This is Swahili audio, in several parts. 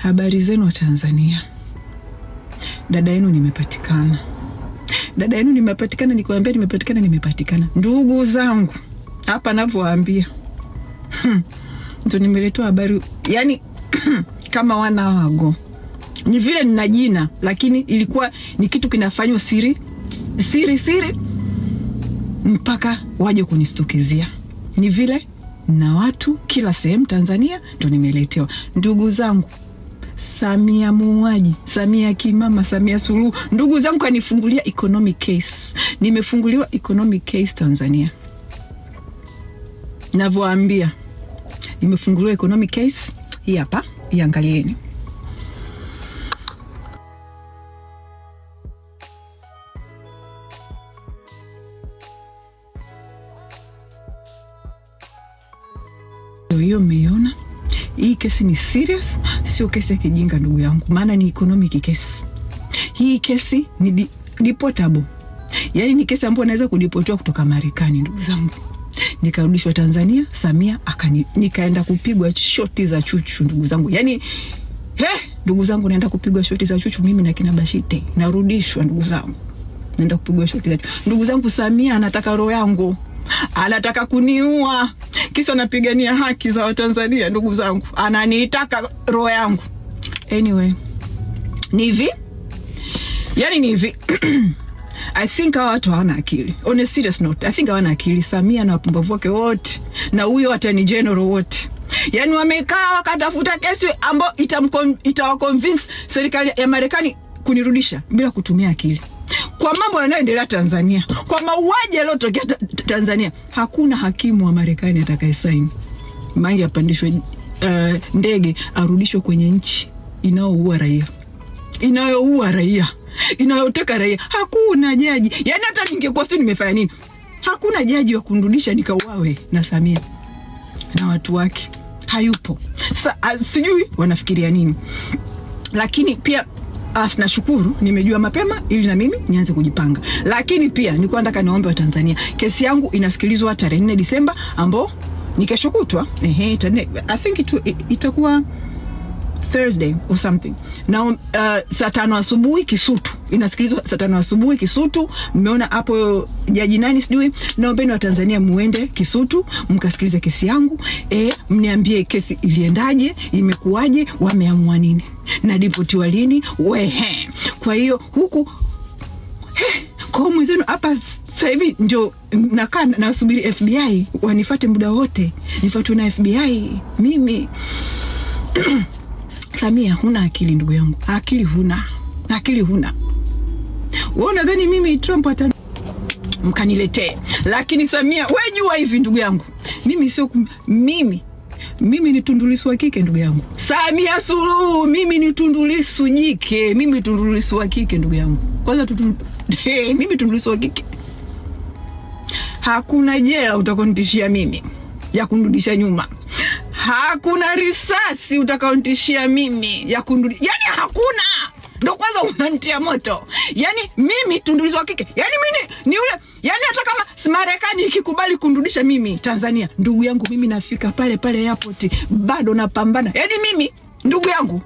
Habari zenu wa Tanzania. Dada yenu nimepatikana. Dada yenu nimepatikana, nikwambia nimepatikana. Ndugu zangu, hapa navyowaambia. Ndio nimeletea habari, yani kama wana wago. Ni vile nina jina, lakini ilikuwa ni kitu kinafanywa siri mpaka waje kunistukizia. Ni vile na watu kila sehemu Tanzania ndio nimeletewa. Ndugu zangu, Samia muuaji, Samia kimama, Samia Suluhu. Ndugu zangu kanifungulia economic case. Nimefunguliwa economic case Tanzania. Navyoambia, nimefunguliwa economic case. Hii hapa, iangalieni. Hiyo mmeiona? Hii kesi ni serious, sio kesi ya kijinga ndugu yangu. Maana ni economic case. Hii kesi ni deportable. Yaani ni kesi ambayo naweza kudipotiwa kutoka Marekani ndugu zangu. Nikarudishwa Tanzania, Samia nikaenda kupigwa shoti za chuchu ndugu zangu. Yaani ndugu zangu, naenda kupigwa shoti za chuchu mimi na kina Bashite. Narudishwa ndugu zangu. Naenda kupigwa shoti za chuchu. Ndugu zangu, Samia anataka roho yangu. Anataka kuniua. Kisa napigania haki za Watanzania ndugu zangu. Ananiitaka roho yangu. Anyway, ni hivi. Yaani ni hivi. I think hawa watu hawana akili. On a serious note, I think hawana akili. Samia na wapumbavu wake wote, na huyo Attorney General wote. Yaani wamekaa wakatafuta kesi ambayo itawaconvince serikali ya Marekani kunirudisha bila kutumia akili. Kwa mambo yanayoendelea Tanzania, kwa mauaji yaliyotokea Tanzania, hakuna hakimu wa Marekani atakayesaini Mange apandishwe ndege arudishwe kwenye nchi inayoua raia, inayoteka raia. Hakuna jaji. Yaani hata ningekuwa sio nimefanya nini, hakuna jaji wa kunirudisha nikauawe na Samia na watu wake. Hayupo. Sijui wanafikiria nini. Lakini pia nashukuru nimejua mapema ili na mimi nianze kujipanga. Lakini pia nilikuwa nataka niombe wa Tanzania, kesi yangu inasikilizwa tarehe 4 Disemba ambao ni kesho kutwa. I think itakuwa Thursday or something. Na saa 5 asubuhi Kisutu. Inasikilizwa saa 5 asubuhi Kisutu. Mmeona hapo jaji nani sijui. Naombeni wa Tanzania muende Kisutu mkasikilize kesi yangu. Mniambie kesi iliendaje, imekuaje, wameamua nini, na deportiwa lini. Kwa hiyo huku kwa mwenzenu hapa sasa hivi ndio nakaa nasubiri FBI wanifuate muda wote. Nifuatwe na FBI mimi. Samia, huna akili ndugu yangu. Akili huna. Unaona gani mimi Trump mkaniletee. Lakini Samia, wewe jua hivi ndugu yangu. Mimi sio mimi ni Tundu Lissu wa kike ndugu yangu. Samia Suluhu, mimi ni Tundu Lissu jike. Mimi Tundu Lissu wa kike ndugu yangu. Kwanza mimi Tundu Lissu wa kike. Hakuna jela utakonitishia mimi ya kunirudisha nyuma. Hakuna risasi utakaonitishia mimi ya kunirudisha. Yaani hakuna. Ndio kwanza unanitia moto. Yaani mimi Tundu Lissu wa kike. Yaani mimi ni ule, yaani hata kama Marekani ikikubali kunirudisha mimi Tanzania, ndugu yangu mimi nafika pale airport bado napambana. Yaani mimi ndugu yangu,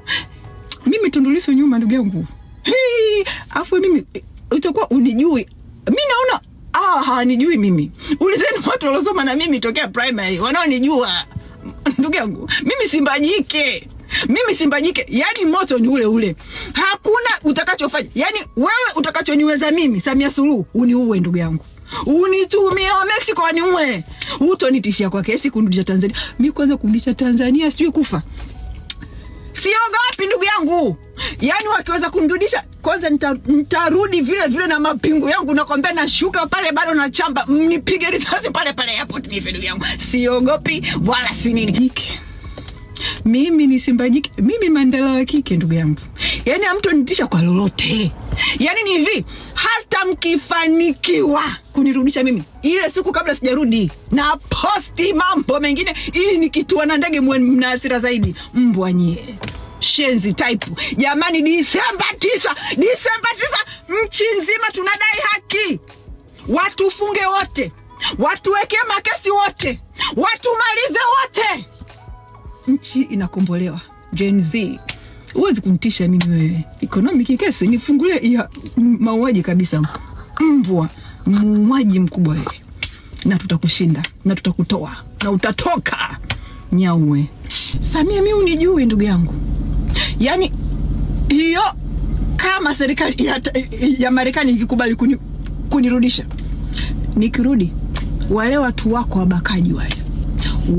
mimi Tundu Lissu nyuma ndugu yangu. Afu mimi utakuwa unijui. Mimi naona hawanijui mimi. Ulizeni watu waliosoma na mimi tokea primary wanaonijua. Ndugu yangu, mimi simbajike. Yaani moto ni ule. Hakuna utakachofanya. Yaani wewe utakachoniweza mimi Samia Suluhu uniue ndugu yangu. Unitumie wa Mexico waniue. Utonitishia kwa kesi kunirudisha Tanzania. Mimi kwanza kurudisha Tanzania sijui kufa. Siogopi ndugu yangu. Yaani wakiweza kunirudisha kwanza nitarudi vile na mapingu yangu, nakwambia nashuka pale bado na chamba, mnipige risasi pale airport nife ndugu yangu. Siogopi wala si nini. Mimi ni simbajike. Mimi Mandela wa kike ndugu yangu. Yaani mtu nitisha kwa lolote. Yaani ni hivi, hata mkifanikiwa kunirudisha mimi ile siku kabla sijarudi na posti mambo mengine ili nikitua na ndege mna hasira zaidi. Mbwa nyie. Shenzi type. Jamani, Disemba 9 nchi nzima tunadai haki. Watufunge wote. Watuweke makesi wote. Watumalize wote. Nchi inakombolewa. Gen Z. Huwezi kunitisha mimi wewe. Economic case nifungulie ya mauaji kabisa. Mbwa, muuaji mkubwa wewe. Na tutakushinda, na tutakutoa, na utatoka. Nyawe. Samia, mimi unijui ndugu yangu. Yaani hiyo kama serikali ya Marekani ikikubali kunirudisha, nikirudi wale watu wako wabakaji wale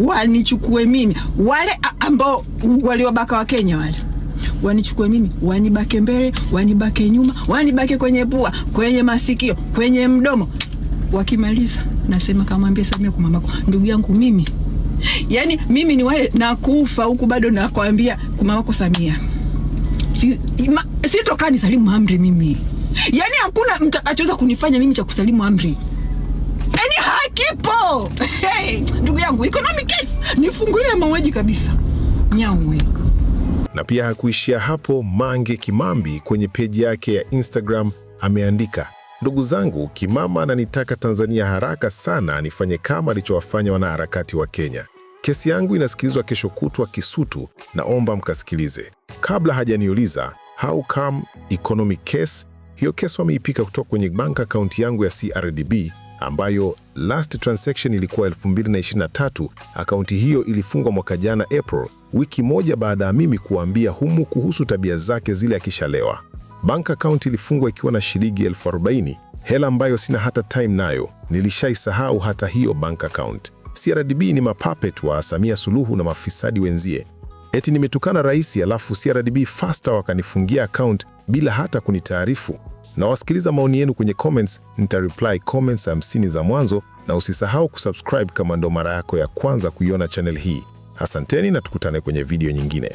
wanichukue mimi, wale ambao waliwabaka wa Kenya wale wanichukue mimi, wanibake mbele, wanibake nyuma, wanibake kwenye pua, kwenye masikio, kwenye mdomo. Wakimaliza nasema kamwambie Samia kwa mamako, ndugu yangu mimi, yani mimi ni wale nakufa huku bado nakwambia kwa mamako Samia, sitokani salimu amri mimi. Yani hakuna mtakachoweza kunifanya mimi cha kusalimu amri. Yani hakipo. Hey, ndugu yangu, economic case nifungulie mauaji kabisa. Nyawe. Na pia hakuishia hapo. Mange Kimambi kwenye peji yake ya Instagram ameandika, ndugu zangu, Kimama ananitaka Tanzania haraka sana nifanye kama alichowafanya wanaharakati wa Kenya. Kesi yangu inasikilizwa kesho kutwa Kisutu, naomba mkasikilize. Kabla hajaniuliza how come economic case, hiyo kesi wameipika kutoka kwenye bank account yangu ya CRDB ambayo last transaction ilikuwa 2023. Akaunti hiyo ilifungwa mwaka jana April, wiki moja baada ya mimi kuambia humu kuhusu tabia zake zile akishalewa. Bank account ilifungwa ikiwa na shilingi 40,000, hela ambayo sina hata time nayo, nilishaisahau hata hiyo bank account. CRDB ni mapapet wa Samia Suluhu na mafisadi wenzie. Eti nimetukana rais, alafu CRDB faster wakanifungia account bila hata kunitaarifu. Na wasikiliza maoni yenu kwenye comments, nitareply comments 50 za mwanzo, na usisahau kusubscribe kama ndo mara yako ya kwanza kuiona channel hii. Asanteni na tukutane kwenye video nyingine.